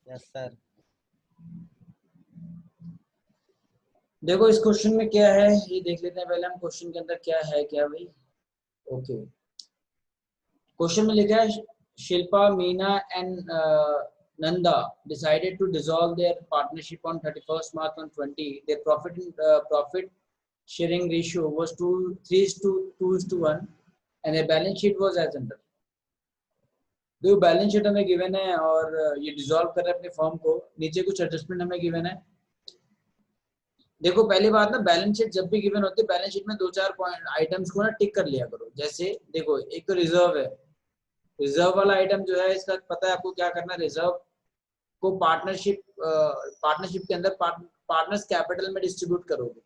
Yes sir. देखो इस question में क्या है ये देख लेते हैं पहले हम। क्वेश्चन के अंदर क्या है क्या भाई। ओके, क्वेश्चन में लिखा है Shilpa Meena and Nanda decided to dissolve their partnership on 31st March 2020. Their profit sharing ratio was 2:1 and their balance sheet was as under. जो बैलेंस शीट हमें गिवन है और ये डिसॉल्व कर रहे हैं अपने फॉर्म को, नीचे कुछ एडजस्टमेंट हमें गिवन है। देखो पहली बात ना, बैलेंस शीट जब भी गिवन होती है बैलेंस शीट में दो चार पॉइंट आइटम्स को ना टिक कर लिया करो। जैसे देखो एक तो रिजर्व है, रिजर्व वाला आइटम जो है इसका पता है आपको क्या करना है। रिजर्व को पार्टनरशिप के अंदर पार्टनर्स कैपिटल में डिस्ट्रीब्यूट करोगे,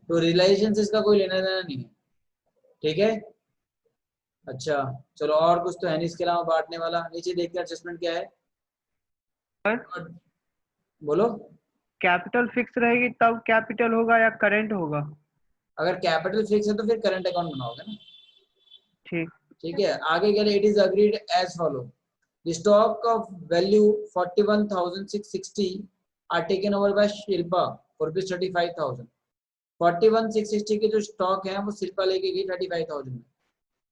तो रियलाइजेशन से इसका कोई लेना देना नहीं है। ठीक है, अच्छा चलो और कुछ तो है नहीं इसके अलावा बांटने वाला। नीचे देखते हैं एडजस्टमेंट क्या है। और बोलो। कैपिटल फिक्स रहेगी तब कैपिटल होगा या करंट होगा? अगर कैपिटल फिक्स है तो फिर करंट अकाउंट बनाओगे ना। ठीक। ठीक है, आगे के लिए it is agreed as follow. The stock of value 41,660 are taken over by Shilpa for rupees 35,000। 41,660 के जो स्टॉक है वो शिल्पा लेके गई 35,000 में,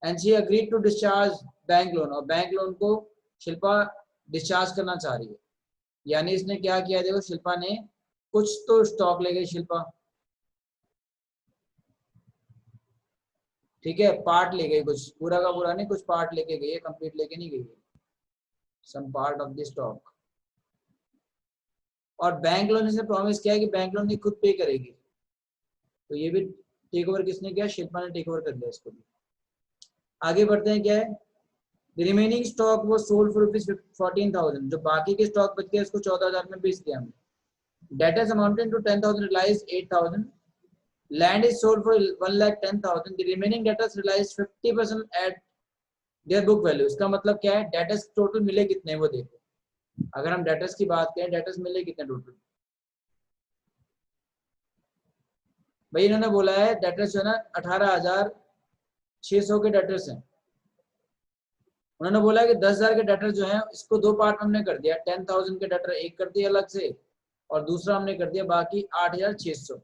and she agreed to discharge bank loan. और बैंक लोन को शिल्पा डिस्चार्ज करना चाह रही है। यानी इसने क्या किया, देखो शिल्पा ने कुछ तो स्टॉक ले गई शिल्पा, ठीक है, पार्ट ले गई, कुछ पूरा का पूरा नहीं, कुछ पार्ट लेके गई है, कंप्लीट लेके नहीं गई है, some part of the stock. और बैंक लोन से प्रॉमिस किया है कि बैंक लोन ये खुद पे करेगी, तो ये भी टेक ओवर किसने किया, शिल्पा ने टेक ओवर कर लिया इसको भी। आगे बढ़ते हैं, क्या है, द रिमेनिंग स्टॉक वो सोल्ड फॉर रुपीज 14,000। जो बाकी के स्टॉक बच गया इसको 14,000 में बेच दिया हमने। Debtors amounted to 10,000 realised 8,000। Land is sold for 1,10,000। The remaining debtors realised 50% at their book value. इसका मतलब क्या है, डेटर्स टोटल मिले कितने वो देखो। अगर हम डेटर्स की बात करें, डेटर्स मिले कितने टोटल, भाई इन्होंने बोला है डेटर्स जो है ना 18,600 के डेटर्स हैं। उन्होंने बोला है कि 10,000 के डेटर जो हैं इसको दो पार्ट हमने कर दिया, 10,000 के डेटर एक कर दिया अलग से और दूसरा हमने कर दिया बाकी 8,600।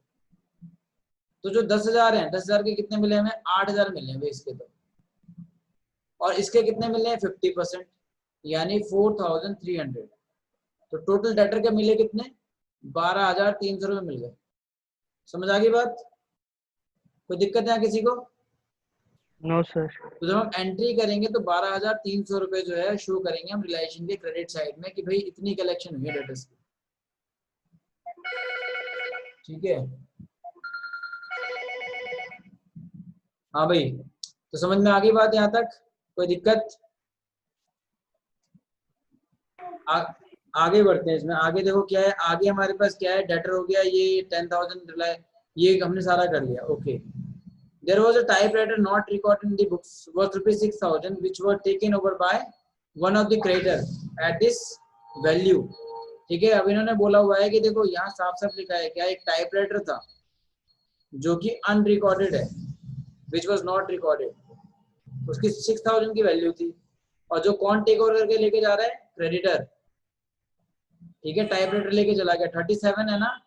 तो जो 10,000 हैं, 10,000 के कितने मिले हमें, 8,000 मिले हैं इसके तो, और इसके कितने मिले हैं 50%, यानी 4,300। तो टोटल डेटर के मिले कितने, 12,300 रुपये मिल गए। समझ आ गई बात, कोई दिक्कत है किसी को? No sir. तो जब हम एंट्री करेंगे तो 12,300 रुपए जो है शो करेंगे हम रिलायशन के क्रेडिट साइड में कि भाई इतनी कलेक्शन हुई है डेटर्स की। ठीक है, हाँ भाई, तो समझ में आ गई बात यहाँ तक, कोई दिक्कत? आगे बढ़ते हैं इसमें। आगे देखो क्या है, आगे हमारे पास क्या है, डेटर हो गया ये 10,000, ये हमने सारा कर लिया। Okay, there was a typewriter not recorded in the books worth rupees 6,000 which were taken over by one of the creditor at this value। ठीक है, अब इन्होंने बोला हुआ है कि देखो यहाँ साफ साफ लिखा है क्या, एक टाइपराइटर था जो कि अनरिकॉर्डेड है, which was not recorded, उसकी 6,000 की वैल्यू थी, और जो कौन टेक ओवर करके लेके जा रहा है, क्रेडिटर। ठीक है, टाइपराइटर लेके चला गया, 37 है ना,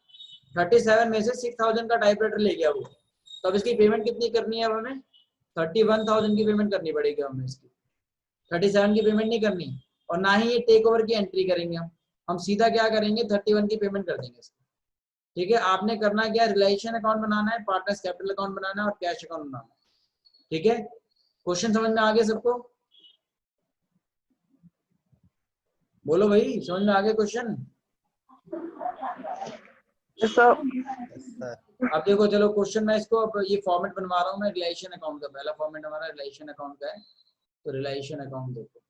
37 में से 6,000 का टाइपराइटर ले गया वो, तो अब इसकी पेमेंट कितनी करनी है, अब हमें 31,000 की पेमेंट करनी पड़ेगी हमें इसकी, 37 की पेमेंट नहीं करनी, और ना ही ये टेक ओवर की एंट्री करेंगे हम सीधा क्या करेंगे 31 की पेमेंट कर देंगे इसको। ठीक है, आपने करना क्या, रिलेशन अकाउंट बनाना है, पार्टनर्स कैपिटल अकाउंट बनाना है और कैश अकाउंट बनाना है। ठीक है, क्वेश्चन समझ में आ गया सबको? बोलो भाई, समझ में आ गया क्वेश्चन? Sir yes sir. अब देखो चलो क्वेश्चन मैं इसको अब ये फॉर्मेट बनवा रहा हूँ मैं रिलेशन अकाउंट का। पहला फॉर्मेट हमारा रिलेशन अकाउंट का है, तो रिलेशन अकाउंट देखो।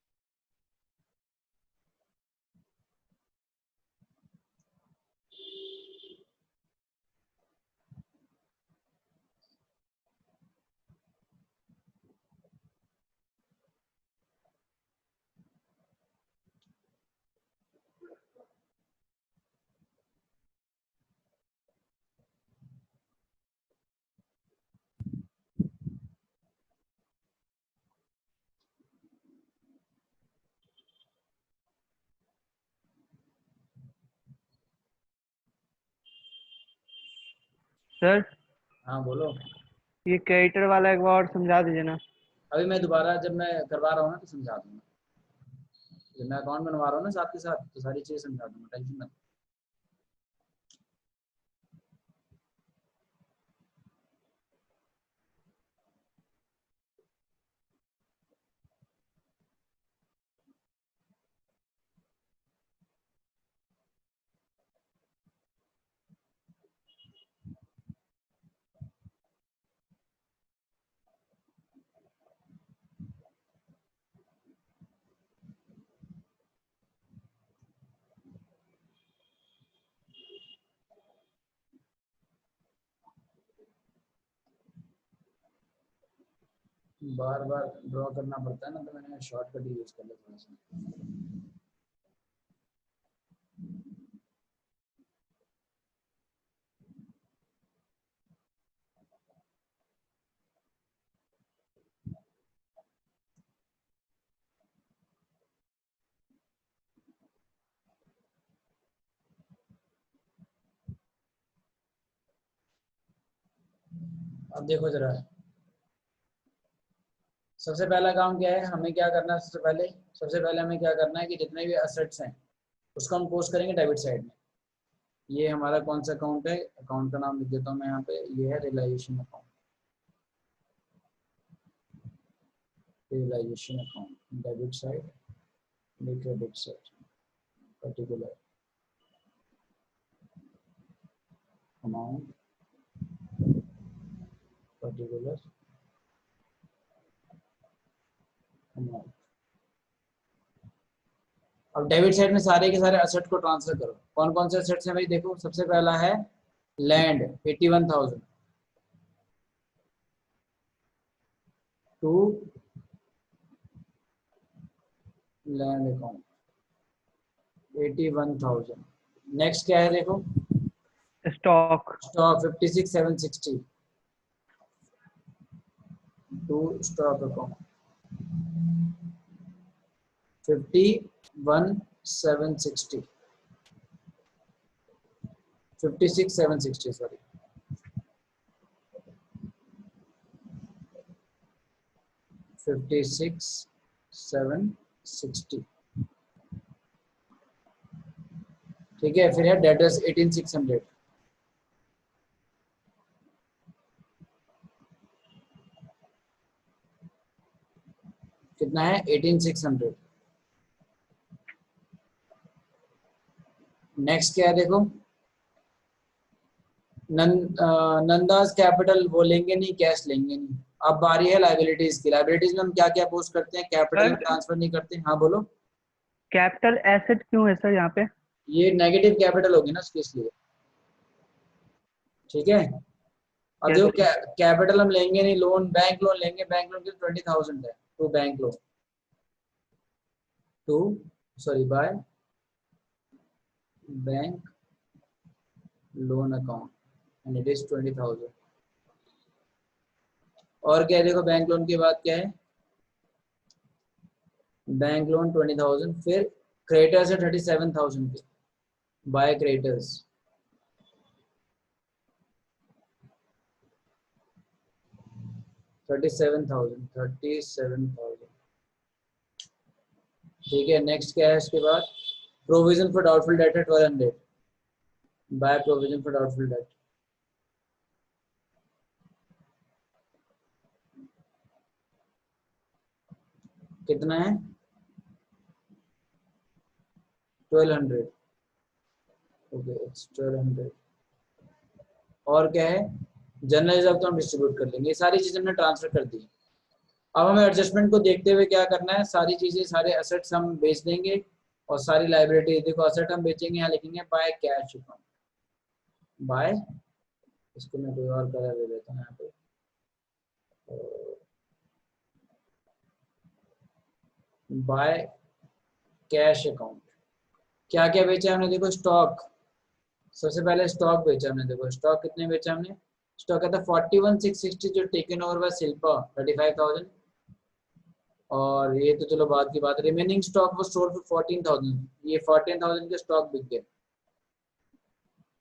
सर हाँ बोलो। ये क्रेडिटर वाला एक बार और समझा दीजिए ना। अभी मैं दोबारा जब मैं करवा रहा हूँ ना तो समझा दूंगा। जब मैं अकाउंट बनवा रहा हूँ ना साथ के साथ तो सारी चीजें समझा दूंगा, टेंशन मत। बार बार ड्रॉ करना पड़ता है ना, तो मैंने शॉर्टकट ही यूज कर लिया थोड़ा सा। अब देखो जरा, सबसे पहला काम क्या है, हमें क्या करना है सबसे पहले हमें क्या करना है कि जितने भी असेट्स हैं उसको हम पोस्ट करेंगे डेबिट साइड में। ये हमारा कौन सा अकाउंट है, अकाउंट का नाम लिख देता हूँ मैं यहाँ पे, ये है realisation account. Realisation account, debit side, credit side, particular amount, particular amount. अब डेबिट साइड में सारे के सारे असेट को ट्रांसफर करो। कौन कौन से असेट्स हैं भाई, देखो सबसे पहला है land 81,000 to land account 81,000। Next क्या है देखो, stock stock 56,760 to stock account 51,760 56,760 sorry 56,760। ठीक है, फिर है डेटर्स 18,600 कितना है 18,600। नेक्स्ट क्या है देखो, नंदास कैपिटल वो लेंगे नहीं, कैश लेंगे नहीं। अब बारी है लाइबिलिटीज की। लाइबिलिटीज में हम क्या क्या पोस्ट करते हैं, कैपिटल सर में ट्रांसफर नहीं करते। हाँ बोलो। कैपिटल एसेट क्यों है सर यहाँ पे? ये नेगेटिव कैपिटल होगी ना उसके, इसलिए। ठीक है, अब देखो कैसे? कैपिटल हम लेंगे नहीं, लोन बैंक लोन लेंगे, बैंक लोन की 20,000 है to bank loan to sorry by bank loan account and it is 20,000। और क्या है देखो, बैंक लोन के बाद क्या है, बैंक लोन 20,000, फिर क्रेडिटर्स है 37,000 के, बाय क्रेडिटर्स 37,000। ठीक है, नेक्स्ट क्या है इसके बाद, प्रोविजन फॉर डाउटफुल डेट है 1200, by provision for doubtful debt कितना है 1200। Okay it's 1200। और क्या है, जनरल रिजर्व तो हम डिस्ट्रीब्यूट कर लेंगे। ये सारी चीजें हमने ट्रांसफर कर दी। अब हमें एडजस्टमेंट को देखते हुए क्या करना है, सारी चीजें सारे असेट्स हम बेच देंगे और सारी लाइबिलिटी, देखो असेट हम बेचेंगे, यहाँ लिखेंगे बाय कैश अकाउंट, बाय, इसको मैं कोई और कलर दे देता हूँ यहाँ पे, बाय कैश अकाउंट। क्या क्या बेचा हमने देखो, स्टॉक, सबसे पहले स्टॉक बेचा हमने। देखो स्टॉक कितने बेचा हमने, स्टॉक का था 41,660 जो टेकन ओवर बाय शिल्पा 35,000। और ये तो चलो बाद की बात, रिमेनिंग स्टॉक वो स्टोर फॉर 14,000, ये 14,000 के स्टॉक बिक गए।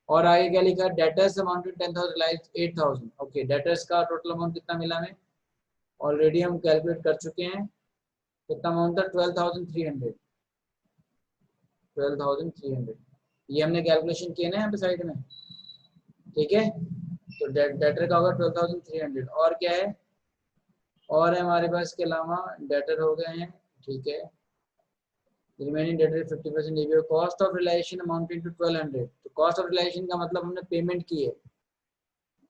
और आगे क्या लिखा, debtors amounted 10,000 like 8,000। Okay, debtors का टोटल अमाउंट कितना मिला हमें, ऑलरेडी हम कैलकुलेट कर चुके हैं, कितना अमाउंट था 12,300। 12,300 ये हमने कैलकुलेशन किया ना यहाँ पे साइड में, ठीक है। तो डेटर का होगा 12,300। और क्या है, और है हमारे पास इसके अलावा, डेटर हो गए हैं, ठीक है। रिमेनिंग डेटर 50% ईबीओ, cost of realisation amounting to 1200। तो कॉस्ट ऑफ रिलाइजेशन का मतलब हमने पेमेंट की है।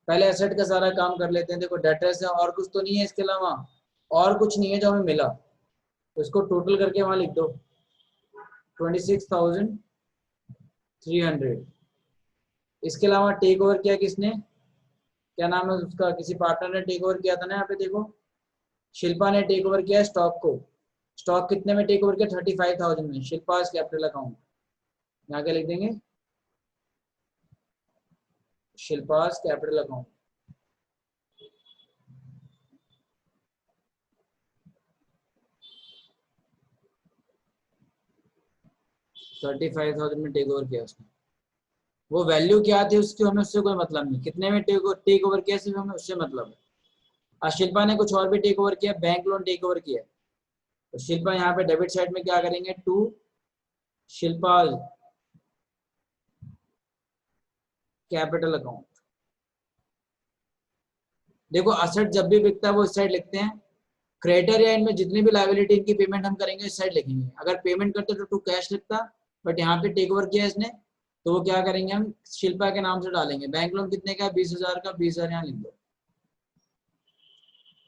पहले एसेट का सारा काम कर लेते हैं। देखो डेटर्स है, और कुछ तो नहीं है इसके अलावा, और कुछ नहीं है जो हमें मिला, तो इसको टोटल करके वहां लिख दो 26,300। इसके अलावा टेक ओवर किया किसने, क्या नाम है उसका, किसी पार्टनर ने टेक ओवर किया था ना, यहाँ पे देखो शिल्पा ने टेक ओवर किया स्टॉक को। स्टॉक कितने में टेक ओवर किया, 35,000 में, शिल्पास कैपिटल अकाउंट। यहाँ क्या लिख देंगे, शिल्पास कैपिटल अकाउंट। $35,000 में टेक ओवर किया उसने। वो वैल्यू क्या थी उसकी, हमें उससे कोई मतलब नहीं, कितने में टेक ओवर किया सिर्फ हमें उससे मतलब है। और शिल्पा ने कुछ और भी टेक ओवर किया, बैंक लोन टेक ओवर किया। तो शिल्पा यहाँ पे डेबिट साइड में क्या करेंगे, टू शिल्पा कैपिटल अकाउंट। देखो असेट जब भी बिकता है वो इस साइड लिखते हैं, क्रेडिटर या इनमें जितनी भी लाइबिलिटी इनकी पेमेंट हम करेंगे इस साइड लिखेंगे। अगर पेमेंट करते तो टू कैश लिखता, बट यहाँ पे टेक ओवर किया इसने, तो वो क्या करेंगे, हम शिल्पा के नाम से डालेंगे। बैंक लोन कितने का, 20,000 का, 20,000 यहाँ लिख दो।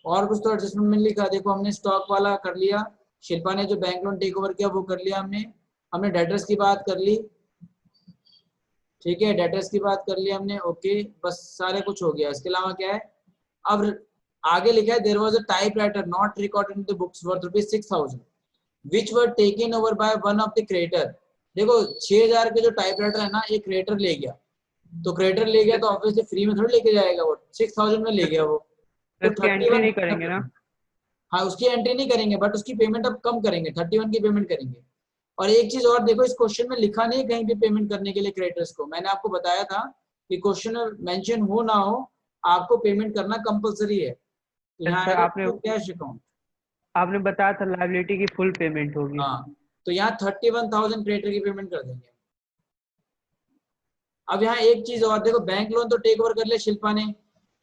और कुछ तो एडजस्टमेंट में लिखा, देखो हमने स्टॉक वाला कर लिया, शिल्पा ने जो बैंक लोन टेक ओवर किया वो कर लिया हमने। हमने डेटर्स की बात कर ली, ठीक है, डेटर्स की बात कर ली हमने, ओके, बस सारे कुछ हो गया। इसके अलावा क्या है, अब आगे लिखा है, there was a typewriter not recorded in the books worth ₹6,000 which were taken over by one of the creator। देखो 6,000 के जो टाइपराइटर है ना, एक क्रिएटर ले गया, तो क्रिएटर ले गया तो ऑब्वियसली फ्री में थोड़ी लेके जाएगा, वो 6,000 में ले गया वो, तो उसकी एंट्री 31 नहीं करेंगे ना। हाँ उसकी एंट्री नहीं करेंगे, बट उसकी पेमेंट अब कम करेंगे, 31 की पेमेंट करेंगे। और एक चीज और देखो, इस क्वेश्चन में लिखा नहीं कहीं भी पेमेंट करने के लिए क्रेडिटर्स को, मैंने आपको बताया था कि क्वेश्चन में मेंशन हो ना हो, आपको पेमेंट करना कंपलसरी है। तो यहाँ अच्छा, आएगा आपने टू कैश अकाउंट। आपने बताया था लाइबिलिटी की फुल पेमेंट होगी। हाँ, तो यहाँ 31,000 क्रेडिटर की पेमेंट कर देंगे। अब यहाँ एक चीज और देखो, बैंक लोन तो टेक ओवर कर लिया शिल्पा ने,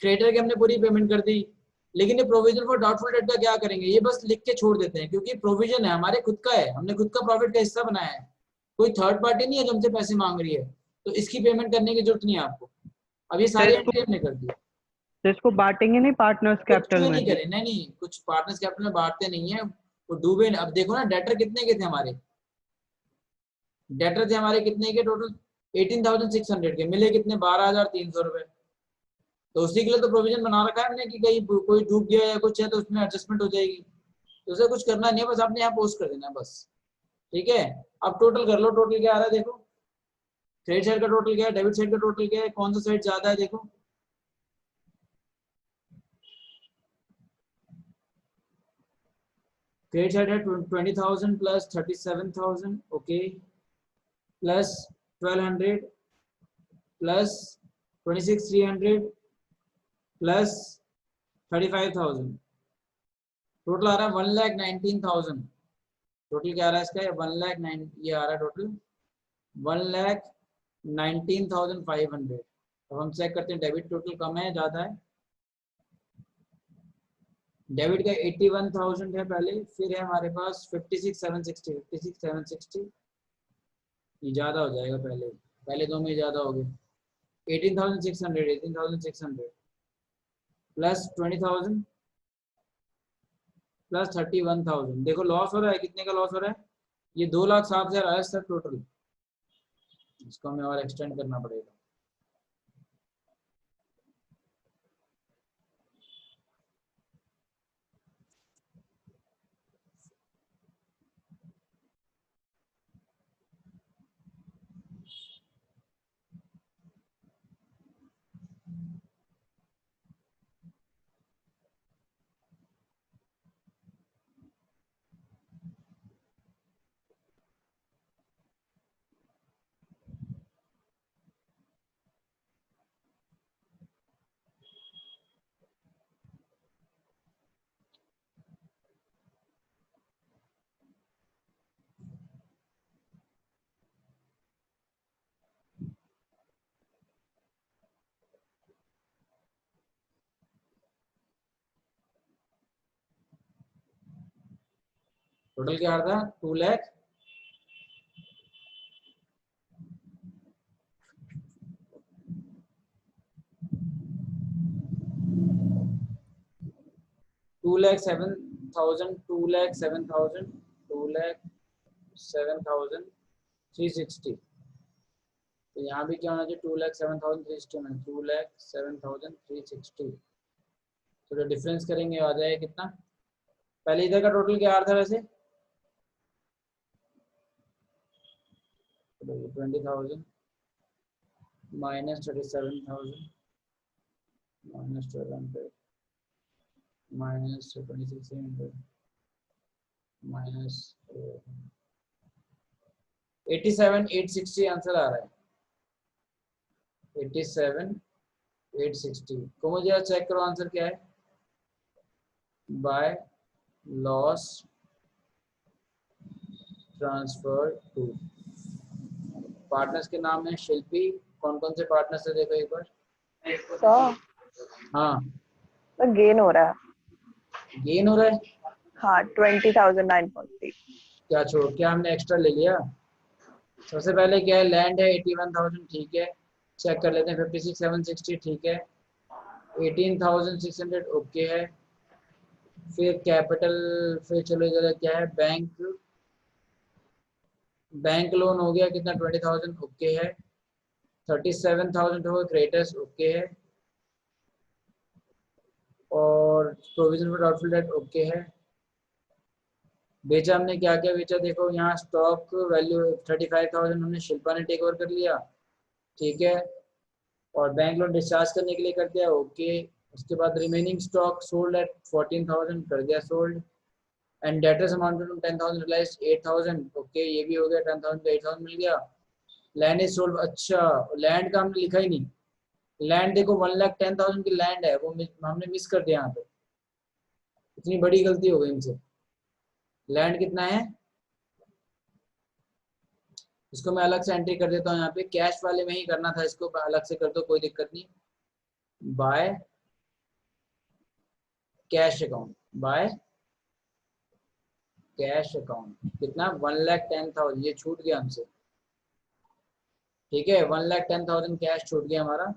क्रेडिटर की हमने पूरी पेमेंट कर दी, लेकिन ये प्रोविजन फॉर डाउटफुल डेट का क्या करेंगे, ये बस लिख के छोड़ देते हैं, क्योंकि प्रोविजन है हमारे खुद का है, हमने खुद का प्रॉफिट का हिस्सा बनाया है, कोई थर्ड पार्टी नहीं है जो हमसे पैसे मांग रही है, तो इसकी पेमेंट करने की जरूरत नहीं है आपको। अब ये तो सारी इसको एंट्री हमने कर दी, तो इसको बांटेंगे नहीं पार्टनर्स कुछ कैपिटल भी में। नहीं करे, नहीं नहीं, कुछ पार्टनर्स कैपिटल में बांटते नहीं है, वो डूबे। अब देखो ना, डेटर कितने के थे हमारे, डेटर थे हमारे कितने के टोटल, 18,600 के, मिले कितने, 12,300 रुपए। तो उसी के लिए तो प्रोविजन बना रखा है हमने कि कहीं कोई डूब गया या कुछ है तो उसमें एडजस्टमेंट हो जाएगी, तो उसे कुछ करना नहीं है, बस आपने यहाँ पोस्ट कर देना है बस, ठीक है। अब टोटल कर लो, टोटल क्या आ रहा है देखो, क्रेडिट साइड का टोटल क्या है, डेबिट साइड का टोटल क्या है, कौन सा साइड ज्यादा है देखो, क्रेडिट साइड है 20,000 plus 37,000, okay, plus 1,200 plus 26,300 plus 35,000, total आ रहा है 1,19,000। टोटल क्या आ रहा है इसका, 1,09,000 ये आ रहा है टोटल 1,19,500। अब हम चेक करते हैं डेबिट टोटल कम है ज्यादा है, डेबिट का 81,000 है पहले, फिर है हमारे पास 56,760, 56,760, ये ज्यादा हो जाएगा, पहले पहले दो में ज्यादा हो गए, 18,600, 18,600 प्लस 20,000 प्लस 31,000। देखो लॉस हो रहा है, कितने का लॉस हो रहा है, ये 2,07,000 आया सर टोटल, इसको हमें और एक्सटेंड करना पड़ेगा। टोटल क्या आ रहा था 2 लाख 2,07,000 2,07,000 2,07,360। तो यहाँ भी क्या होना चाहिए 2,07,360 में 2,07,360। तो जो डिफरेंस करेंगे आ जाएगा कितना। पहले इधर का टोटल क्या आ रहा था वैसे 20,000 minus 37,000 minus 1,200 minus 26,800 minus 87,860 answer आ रहा है 87,860 को मुझे चेक करो आंसर क्या है by loss transfer to. Partners के नाम है शिल्पी। कौन कौन से पार्टनर्स है देखो एक बार। 100 हाँ तो गेन हो रहा है। गेन हो रहा है। हाँ 20,940। क्या हमने एक्स्ट्रा ले लिया। सबसे पहले क्या है लैंड है 81,000 ठीक है। चेक कर लेते हैं 56,760 ठीक है। 18,600 ओके है। फिर कैपिटल फिर चलो इधर क्या है बैंक लोन हो गया कितना 20,000 ओके है। 37,000 हो गया क्रेडिटर्स ओके है। और provision for doubtful debt okay है। बेचा हमने क्या क्या बेचा देखो यहाँ स्टॉक वैल्यू 35,000 हमने शिल्पा ने टेक ओवर कर लिया ठीक है। और बैंक लोन डिस्चार्ज करने के लिए कर दिया ओके। उसके बाद रिमेनिंग स्टॉक सोल्ड एट 14,000 कर दिया sold. And debtors amounted to 10,000 realise 8,000 okay ये भी हो गया 10,000 का 8,000 मिल गया। लैंड इज सोल्ड अच्छा लैंड का हमने लिखा ही नहीं। लैंड देखो 1,10,000 की लैंड है वो हमने मिस कर दिया यहाँ पे। इतनी बड़ी गलती हो गई हमसे। लैंड कितना है इसको मैं अलग से एंट्री कर देता हूँ यहाँ पे कैश वाले में ही करना था इसको अलग से कर दो कोई दिक्कत नहीं। By cash account by cash account कितना 1,10,000 ये छूट गया हमसे ठीक है। 1,10,000 कैश छूट गया हमारा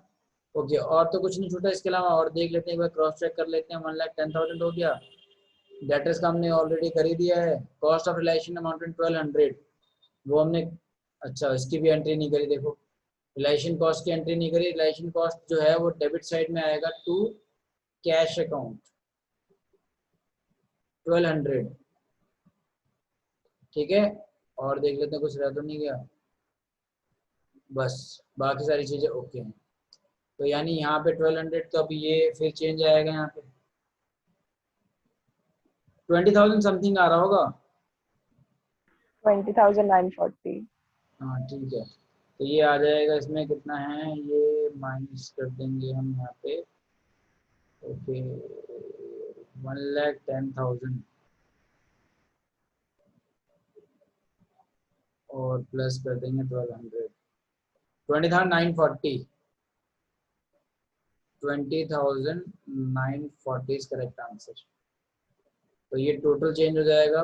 ओके। और तो कुछ नहीं छूटा इसके अलावा और देख लेते हैं एक बार क्रॉस चेक कर लेते हैं 1,10,000 हो गया। डेटर्स का हमने ऑलरेडी कर ही दिया है। कॉस्ट ऑफ रिलेशन अमाउंटेड 1,200 वो हमने अच्छा इसकी भी एंट्री नहीं करी देखो। रिलेशन कॉस्ट की एंट्री नहीं करी। रिलेशन कॉस्ट जो है वो डेबिट साइड में आएगा टू कैश अकाउंट 1,200 ठीक है। और देख लेते हैं कुछ रह तो नहीं गया बस बाकी सारी चीज़ें ओके हैं। तो यानी यहाँ पे 1,200 तो अभी ये फिर चेंज आएगा यहाँ पे 20,000 समथिंग आ रहा होगा। 20,940। हाँ ठीक है। तो ये आ जाएगा इसमें कितना है ये माइनस कर देंगे हम यहाँ पे ओके 1,10,000 और प्लस कर देंगे 1,200 20,940 20,940 इज करेक्ट आंसर। तो ये टोटल चेंज हो जाएगा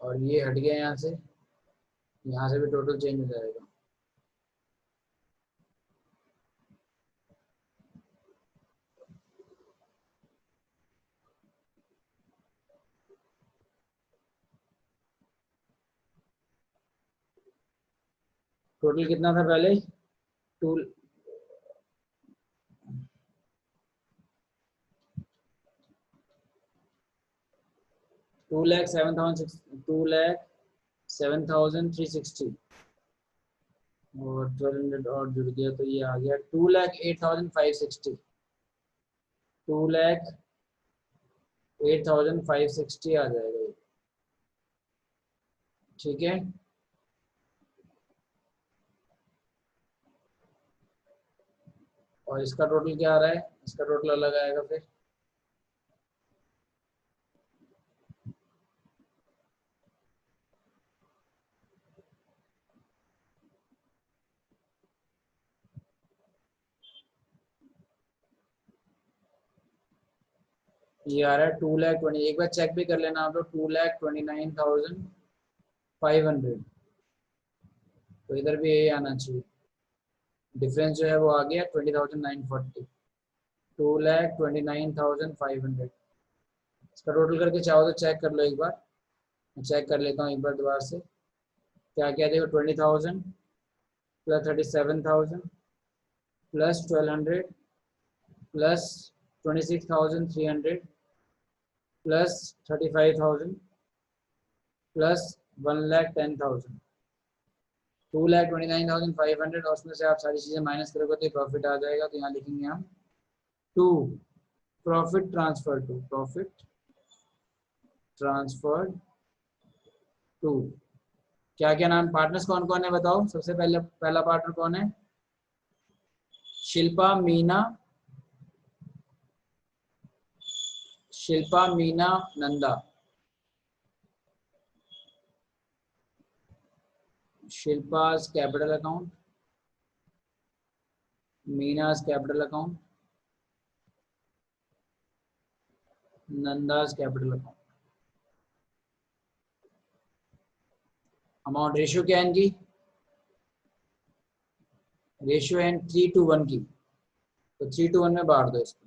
और ये हट गया यहाँ से भी टोटल चेंज हो जाएगा। टोटल कितना था पहले 2 2,07,360 और 1,200 और जुड़ गया तो ये आ गया 2,08,560 2,08,560 आ जाएगा ये ठीक है। और इसका टोटल क्या आ रहा है इसका टोटल अलग आएगा फिर ये आ रहा है 2,20,000, एक बार चेक भी कर लेना आप लोग, 2,29,500, तो इधर भी यही आना चाहिए। डिफरेंस जो है वो आ गया 20,940, 2,29,500। इसका टोटल करके चाहो तो चेक कर लो एक बार, मैं चेक कर लेता हूँ एक बार दोबारा से। क्या क्या देखो, 20,000 plus 37,000 plus 1,200 plus 26,300 plus 35,000 plus 1,10,000, 2,29,500, और उसमें से आप सारी चीज़ें माइनस करोगे तो प्रॉफिट आ जाएगा। तो यहाँ लिखेंगे हम to profit transfer to, profit transfer to. क्या क्या नाम पार्टनर्स कौन कौन है बताओ। सबसे पहले पहला पार्टनर कौन है? Shilpa Meena, Shilpa Meena Nanda. Shilpa's capital account, Meena's capital account, Nanda's capital account. Amount ratio क्या है इनकी? रेशियो है 3:1 की, तो 3:1 में बांट दो इसको।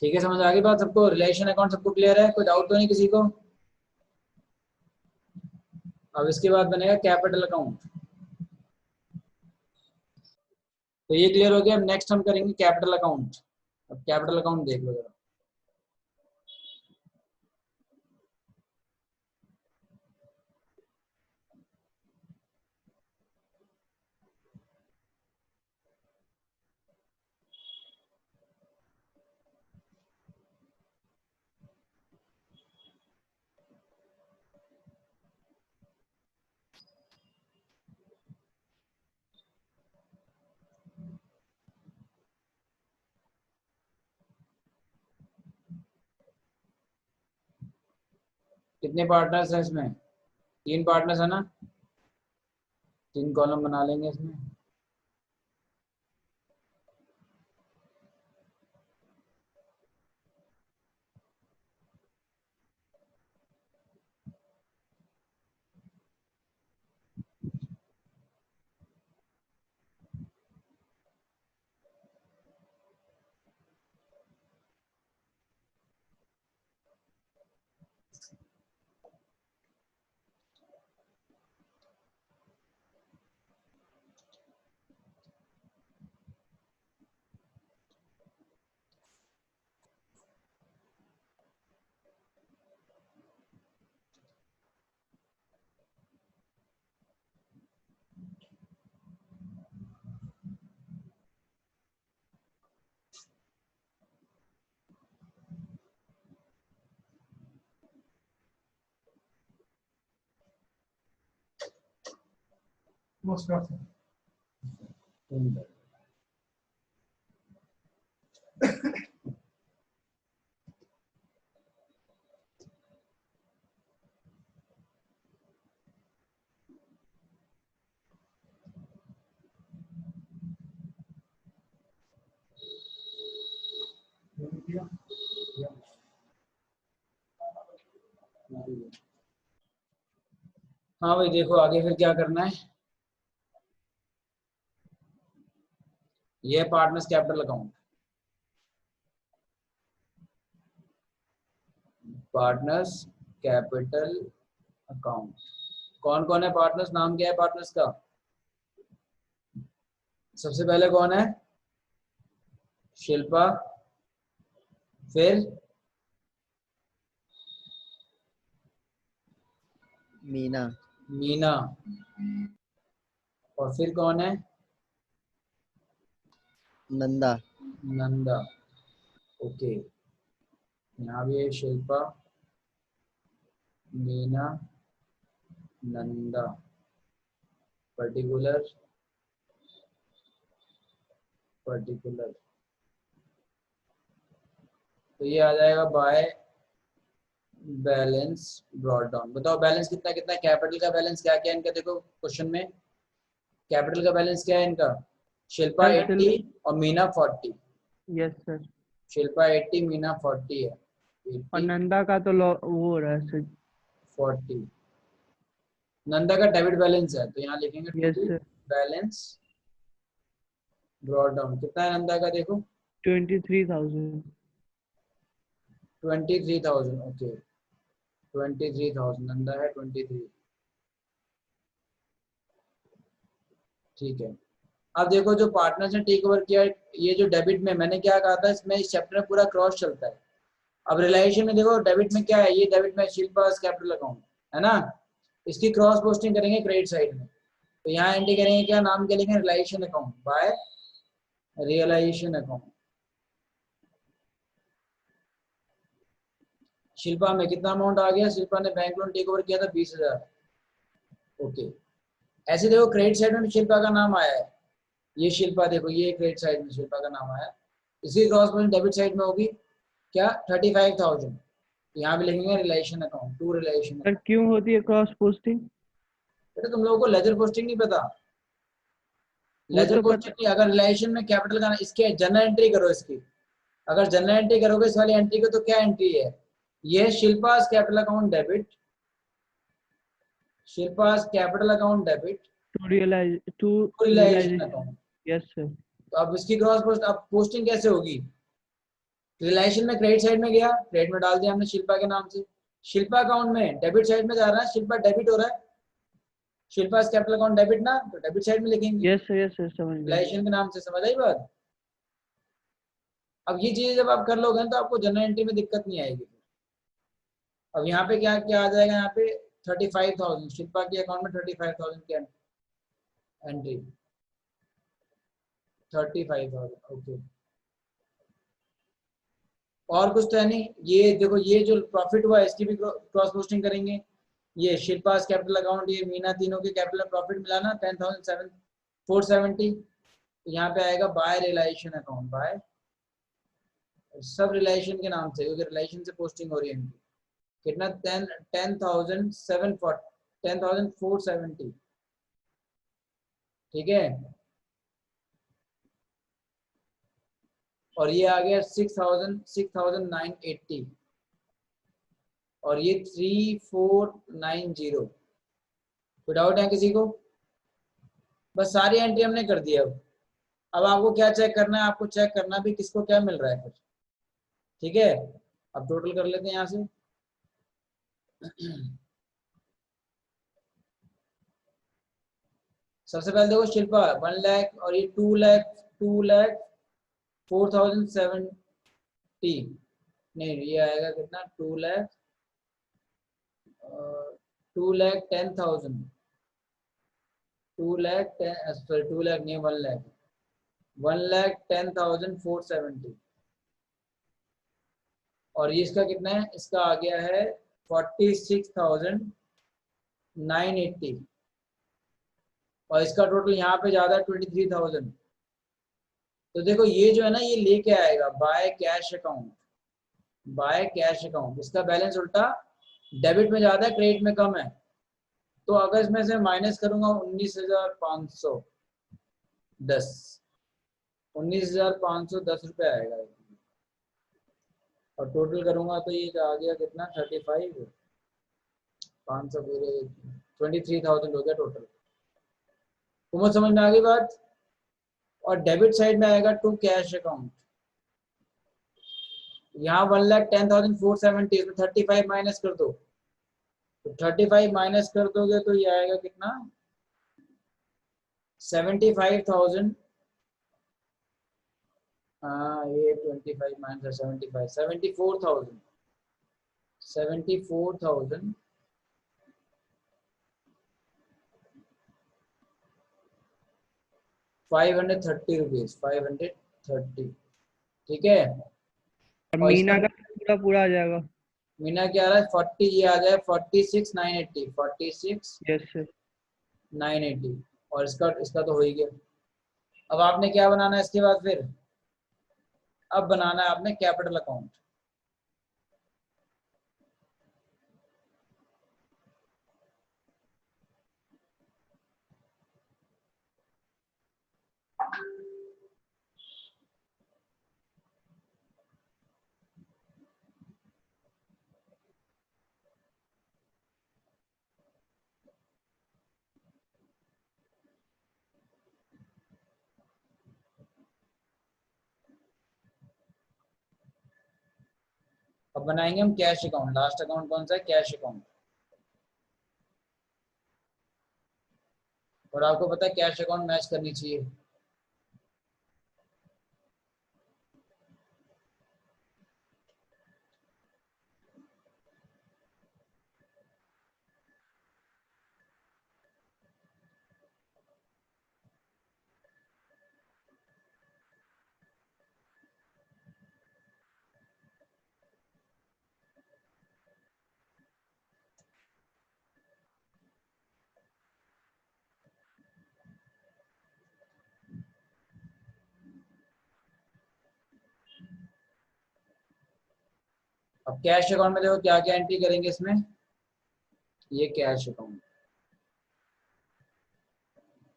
ठीक है, समझ आ गई बात सबको? रिलेशन अकाउंट सबको क्लियर है? कोई डाउट तो नहीं किसी को? अब इसके बाद बनेगा कैपिटल अकाउंट। तो ये क्लियर हो गया। अब नेक्स्ट हम करेंगे कैपिटल अकाउंट। अब कैपिटल अकाउंट देख लो जरा। कितने पार्टनर्स हैं इसमें? 3 पार्टनर्स है ना? 3 कॉलम बना लेंगे इसमें। हाँ भाई देखो आगे फिर क्या करना है। ये partners capital account, partners capital account. कौन कौन है पार्टनर्स? नाम क्या है पार्टनर्स का? सबसे पहले कौन है? शिल्पा, फिर मीना, मीना, और फिर कौन है? नंदा, नंदा, ओके, यहाँ भी है शिल्पा, मीना, नंदा, पर्टिकुलर, पर्टिकुलर, तो ये आ जाएगा बाय बैलेंस ब्रॉड डाउन। बताओ बैलेंस कितना कितना, कैपिटल का बैलेंस क्या क्या है इनका, देखो क्वेश्चन में कैपिटल का बैलेंस क्या है इनका, शिल्पा सर 80 और मीना 40। Yes sir. शिल्पा 80, मीना 40 है, और 80 नंदा का तो वो हो रहा है सर। 40। नंदा का डेबिट बैलेंस है तो यहाँ लिखेंगे yes to sir. Balance brought down. कितना है नंदा का देखो, 23,000। 23,000, ओके, 23,000 नंदा है, 23, ठीक है। अब देखो जो पार्टनर्स ने टेक ओवर किया, ये जो डेबिट में मैंने क्या कहा था, इसमें इस चैप्टर में पूरा क्रॉस चलता है। अब रिलायशन में देखो डेबिट में क्या है, ये डेबिट में शिल्पास कैपिटल अकाउंट है ना, इसकी क्रॉस पोस्टिंग करेंगे क्रेडिट साइड में, तो यहाँ एंट्री करेंगे क्या, नाम क्या लिखेंगे, realisation account by realisation account. Shilpa में कितना अमाउंट आ गया, शिल्पा ने बैंक लोन टेक ओवर किया था 20,000, ओके। ऐसे देखो क्रेडिट साइड में भी शिल्पा का नाम आया है, ये शिल्पा देखो, ये क्रेडिट साइड में शिल्पा का नाम आया, इसकी क्रॉस पोस्टिंग डेबिट साइड में होगी क्या, 35,000, यहाँ भी लिखेंगे realisation account, to realisation sir account. क्यों होती है क्रॉस पोस्टिंग? बेटा तुम लोगों को लेजर पोस्टिंग नहीं पता, वो लेजर तो पोस्टिंग पता। नहीं, अगर रिलेशन में कैपिटल का, इसके जनरल एंट्री करो इसकी, अगर जनरल एंट्री करोगे इस वाली एंट्री को, तो क्या एंट्री है, ये Shilpa's capital account debit, Shilpa's capital account debit to to realisation realisation. Account. Yes sir. तो अब इसकी क्रॉस पोस्ट, अब पोस्टिंग कैसे होगी, रिलेशन में क्रेडिट साइड में गया, क्रेडिट में डाल दिया हमने शिल्पा के नाम से, शिल्पा अकाउंट में डेबिट साइड में जा रहा है, शिल्पा डेबिट हो रहा है, शिल्पा कैपिटल अकाउंट डेबिट ना, तो डेबिट साइड में लिखेंगे यस सर समझ गया। रिलेशन के नाम से, समझ आई बात। अब ये चीजें जब आप कर लोगे तो आपको जनरल एंट्री में दिक्कत नहीं आएगी। अब यहाँ पे क्या क्या आ जाएगा, यहाँ पे 35,000 शिल्पा के अकाउंट में, 35,000 की एंट्री, 35,000, ओके। और कुछ तो है नहीं, ये देखो ये जो प्रॉफिट हुआ इसकी भी क्रॉस पोस्टिंग करेंगे, ये शिल्पास कैपिटल अकाउंट, ये मीना, तीनों के कैपिटल प्रॉफिट मिला ना 10,470, तो यहाँ पे आएगा बाय रिलाइजेशन अकाउंट, बाय सब रिलेशन के नाम से, क्योंकि रिलेशन से पोस्टिंग हो रही है इनकी, कितना 10,470, ठीक है। और ये आ गया 6,980, और ये 3,490। कोई डाउट है किसी को, बस सारी एंट्री हमने कर दी। अब आपको क्या चेक करना है, आपको चेक करना भी किसको क्या मिल रहा है फिर, ठीक है। अब टोटल कर लेते हैं यहाँ से सबसे पहले देखो शिल्पा 1 लाख, और ये 2,04,070, नहीं ये आएगा कितना, 2,10,000, 2,10,000, सॉरी 2 लाख नहीं, 1 लाख, 1,10,470, और ये इसका कितना है, इसका आ गया है 46,980, और इसका टोटल यहाँ पे ज्यादा 23,000। तो देखो ये जो है ना, ये लेके आएगा by cash account, by cash account, इसका बैलेंस उल्टा डेबिट में ज्यादा है, क्रेडिट में कम है, तो अगर इसमें से माइनस करूंगा 19,510, 19,510 रुपये आएगा, और टोटल करूंगा तो ये आ गया कितना, 35, 500 पूरे 23,000 हो गया टोटल। तुम्हें समझ में आ गई बात। और डेबिट साइड में आएगा टू कैश अकाउंट, यहाँ 1,10,470, इसमें 35 माइनस कर दो, तो 35 माइनस कर दोगे तो ये आएगा कितना, 75,000, हाँ ये 25 माइनस 75, 74,000, 74,000 530 रुपीज, 530, ठीक है। और और इसका मीना का पूरा पूरा आ जाएगा। मीना क्या आ रहा है 40, ये आ जाए 46,980, यस सर। 46,980। और इसका इसका तो हो ही गया। अब आपने क्या बनाना है इसके बाद फिर, अब बनाना है आपने कैपिटल अकाउंट। अब बनाएंगे हम कैश अकाउंट। लास्ट अकाउंट कौन सा है, कैश अकाउंट। और आपको पता है कैश अकाउंट मैच करनी चाहिए। अब कैश अकाउंट में देखो क्या क्या एंट्री करेंगे इसमें। ये cash account,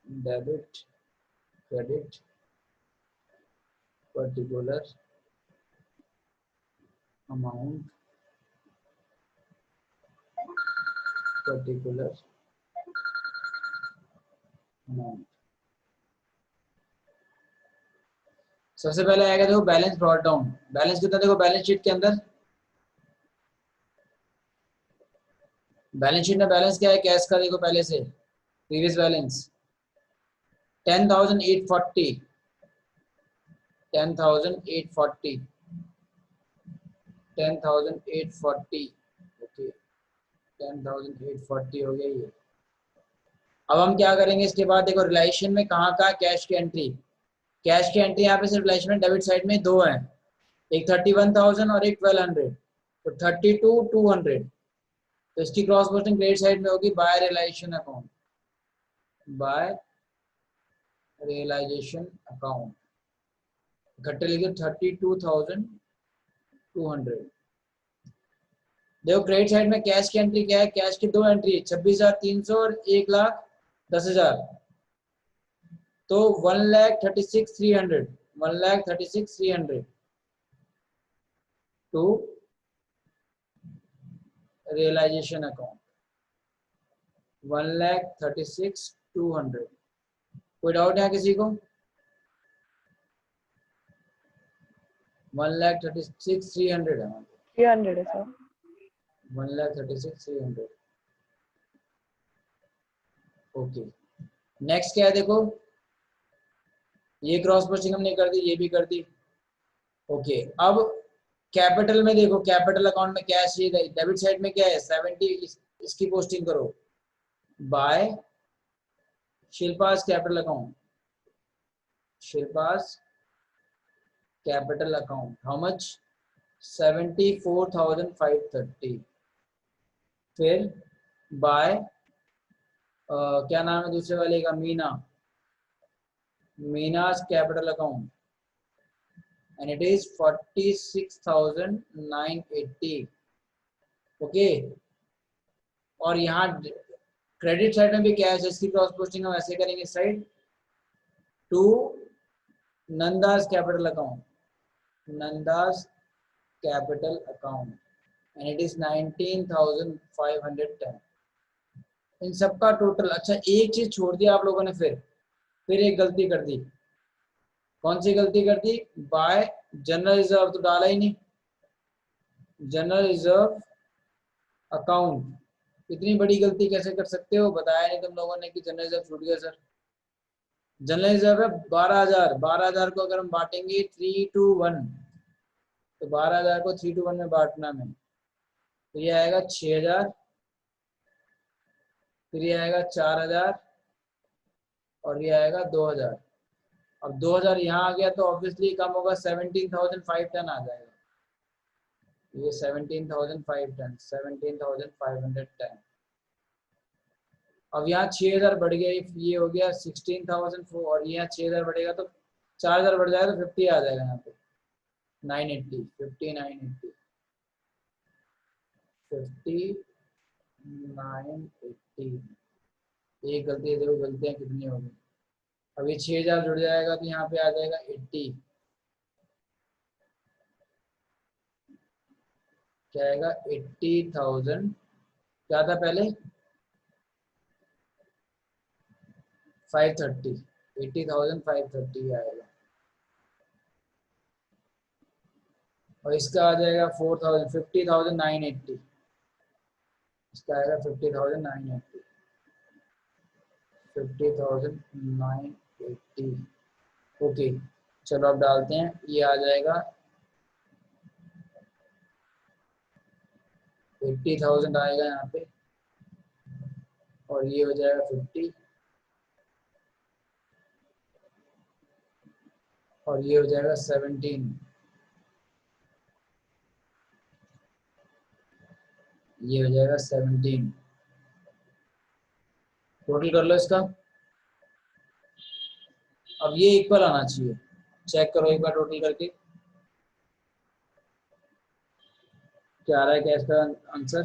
debit, credit, particular amount, particular amount. सबसे पहले आएगा देखो बैलेंस ब्रॉट डाउन। बैलेंस कितना देखो बैलेंस शीट के अंदर, बैलेंस शीट में बैलेंस क्या है कैश का, देखो पहले से प्रीवियस बैलेंस 10,840, 10,840, 10,840, ओके 10,840 हो गया ये। अब हम क्या करेंगे इसके बाद, देखो रिलाइजेशन में कहाँ कहाँ कैश की एंट्री। कैश की एंट्री यहाँ पे सिर्फ रिलाइजेशन में डेबिट साइड में दो है, एक 31,000 और एक 1,200, तो 32,200। तो इसकी क्रॉस पोस्टिंग क्रेडिट साइड में होगी by realisation account, by realisation account. इकट्ठे लिखे 32,200। देखो क्रेडिट साइड में कैश की एंट्री क्या है, कैश की दो एंट्री है 26,300 और 1,10,000। तो 1,36,300, 1,36,300 टू रियलाइजेशन अकाउंट, 1,36,200। कोई डाउट है किसी को? 1,36,300 है, 300 है सर। 1,36,300। ओके, नेक्स्ट क्या है देखो, ये क्रॉस पोस्टिंग हमने कर दी, ये भी कर दी। ओके, अब कैपिटल में देखो, कैपिटल अकाउंट में कैश, ये डेबिट साइड में क्या है 70, इसकी पोस्टिंग करो by Shilpa's capital account, Shilpa's capital account. How much, 74,530। फिर बाय क्या नाम है दूसरे वाले का, Meena, Meena's capital account and it is 46,980। Okay, और यहाँ क्रेडिट साइड में भी क्या है, इसकी क्रॉस पोस्टिंग हम ऐसे करेंगे side to Nanda's capital account, Nanda's capital account and it is 19,510। इन सबका टोटल। अच्छा एक चीज छोड़ दिया आप लोगों ने, फिर एक गलती कर दी। कौन सी गलती कर दी, बाय जनरल रिजर्व तो डाला ही नहीं, जनरल रिजर्व अकाउंट। इतनी बड़ी गलती कैसे कर सकते हो, बताया नहीं तुम लोगों ने कि जनरल रिजर्व छूट गया सर। जनरल रिजर्व है 12,000, 12,000 को अगर हम बांटेंगे 3 to 1, तो 12,000 को 3 to 1 में बांटना में, तो ये आएगा 6,000, फिर ये आएगा 4,000 और ये आएगा 2,000। अब 2000 यहाँ आ गया तो ऑब्वियसली कम होगा, 17,510 आ जाएगा। ये 17,510, 17,510। अब यहाँ 6000 बढ़ गया, ये हो गया 16,004, और यहाँ 6000 बढ़ेगा तो 4000 बढ़ जाएगा तो 50 आ जाएगा यहाँ पे, 980, 50, 980, 50, 980। एक गलती है, देखो गलतियाँ कितनी हो गई। अब ये 6000 जुड़ जाएगा तो यहाँ पे आ जाएगा 80, क्या आएगा 80,000, क्या था पहले 530, 80,530 आएगा। और इसका आ जाएगा 4,000, 50,980, इसका आएगा 50,980, 50,980। ओके, चलो अब डालते हैं, ये आ जाएगा 80,000 आएगा यहाँ पे, और ये हो जाएगा 50, और ये हो जाएगा 17, ये हो जाएगा 17। टोटल कर लो इसका। अब ये इक्वल आना चाहिए, चेक करो एक बार टोटल करके क्या आ रहा है, क्या इसका आंसर।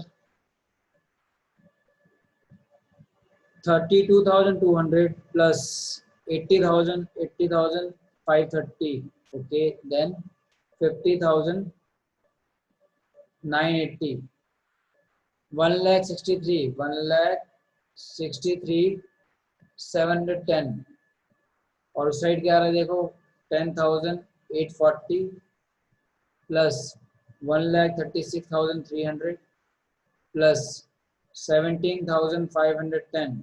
32,200 प्लस 80,000, 80,530, ओके, देन 50,980, 1,63, 1,63,710, और उस साइड क्या आ रहा है देखो, 10,840 प्लस 1,36,300 प्लस 17,510,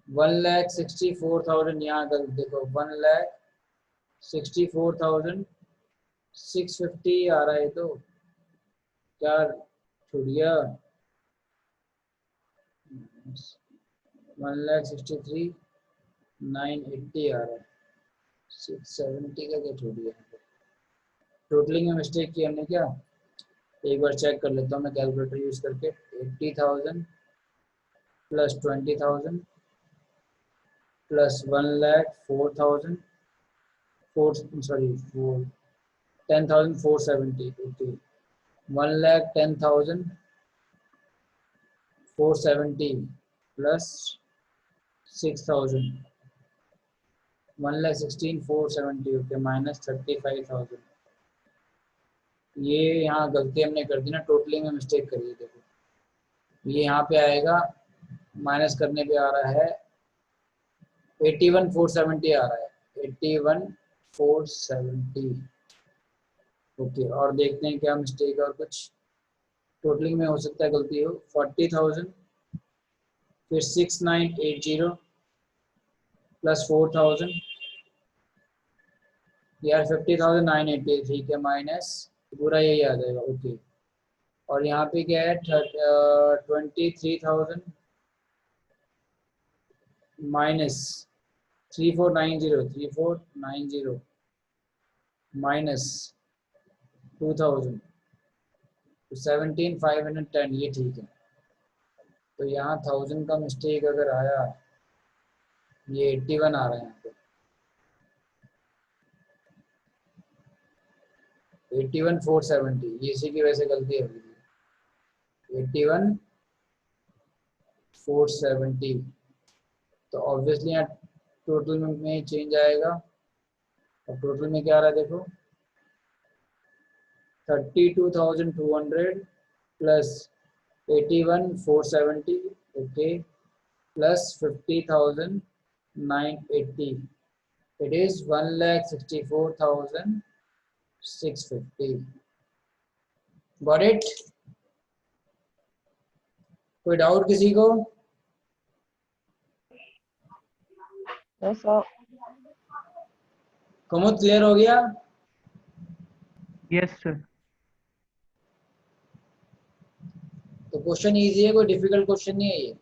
1,64,000, यहाँ गलत देखो, 1,64,650 आ रहा है, तो क्या छूट गया, 1,63,980 आ रहा है, 670 का क्या छूट गया, टोटलिंग में मिस्टेक की हमने क्या, एक बार चेक कर लेता हूँ मैं कैलकुलेटर यूज करके। 80,000 plus 20,000 plus 1,04,000, 10,470, okay, 1,10,470 plus 6,000, 1,16,470, okay, minus 35,000। ये यहाँ गलती हमने कर दी ना, टोटलिंग में मिस्टेक करी है, देखो ये यहाँ पे आएगा, माइनस करने पे आ रहा है 81,470 आ रहा है, 81,470, ओके। और देखते हैं क्या मिस्टेक है, और कुछ टोटलिंग में हो सकता है गलती हो। 40,000 फिर 6,980 प्लस 4,000, यार 50,980, ठीक है, माइनस पूरा यही आ जाएगा, ओके। और यहाँ पे क्या है, 23,000 माइनस 3490 माइनस 2,000, 17,510, ये ठीक है। तो यहाँ 1000 का मिस्टेक अगर आया, ये 81 आ रहा है यहाँ पे, 81,470, ये इसी की वजह से गलती हो गई, 81,470। तो ऑब्वियसली यहाँ टोटल में चेंज आएगा, और टोटल में क्या आ रहा है देखो, 32,200 plus 81,470, okay, plus 50,980, it is 1,64,650। Got it? कोई डाउट किसी को? Yes sir. कुमुद क्लियर हो गया? Yes sir. तो क्वेश्चन इजी है, कोई डिफिकल्ट क्वेश्चन नहीं है ये।